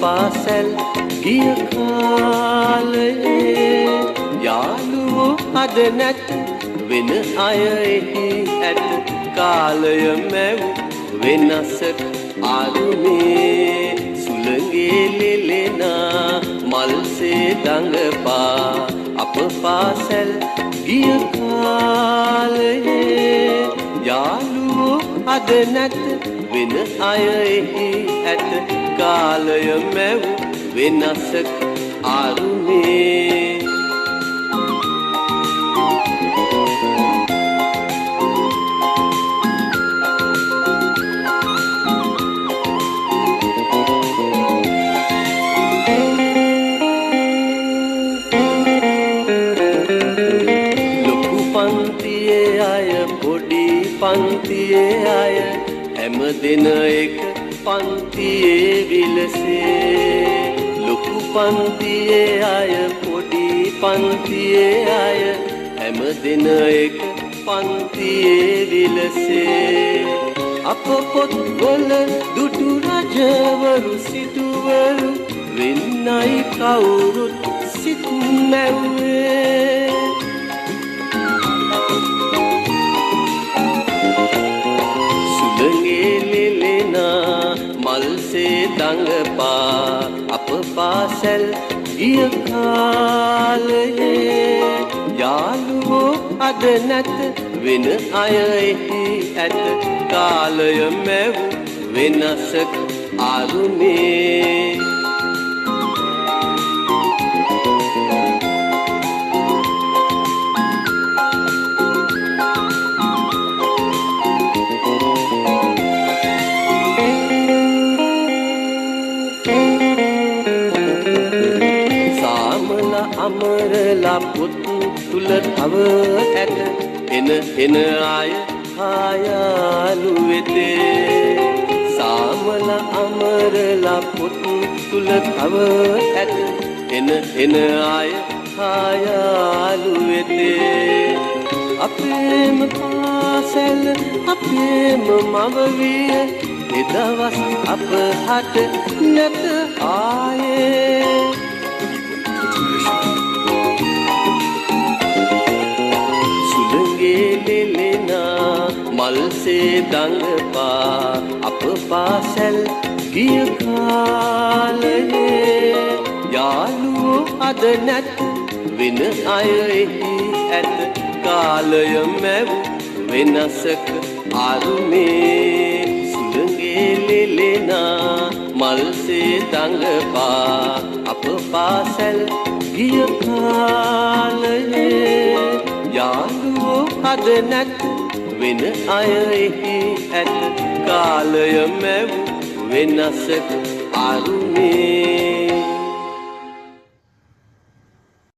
පාසැල් ගිය කාලයේ යාළුවෝ අද නැත වෙන අය එහි ඇත කාලය මැව් වෙනසක් ආරුමේ සුළඟේ ලෙලෙනා මල්සේ දඟපා අප පාසැල් ගිය කාලයේ යාළුවෝ අද නැත වෙන අය එහි ඇත කාලය මැව් වෙනසක් ආරුමේ පන්තියේ අය පොඩි පන්තියේ අය හැම දින එක පන්තියේ විලසේ ලොකු පන්තියේ අය පොඩි පන්තියේ අය හැම දින එක පන්තියේ විලසේ අප පොත්වල දුටු රජවරු සිටුවරු වෙන්නයි කවුරුත් සිත් මැව්වේ මල්සේ දඟපා අප පාසැල් ගිය කාලයේ යාළුවෝ අද නැත වෙන අය එහි ඇත කාලය මැව් වෙනසක් ආරුමේ අමරලා පුත් තුල තව ඇත එන අය ආයාලු වෙතේ සාමල අමරලා පුත් තුල තව ඇත එන අය ආයාලු වෙතේ අපේම පාසැල් අපේම මව විය එදවස් අප හට නැත ආයේ ලෙලෙනා මල්සේ දඟපා අප පාසැල් ගිය කාලයේ යාළුවෝ අද නැත වෙන අය එහි ඇත කාලය මැව් වෙනසක ආරුමේ සුළඟේ ලෙලෙනා මල්සේ දඟපා අප පාසැල් ගිය කාලයේ යාළුවෝ අද නැත වෙන අය එහි ඇත කාලය මැව් වෙනසක් ආරුමේ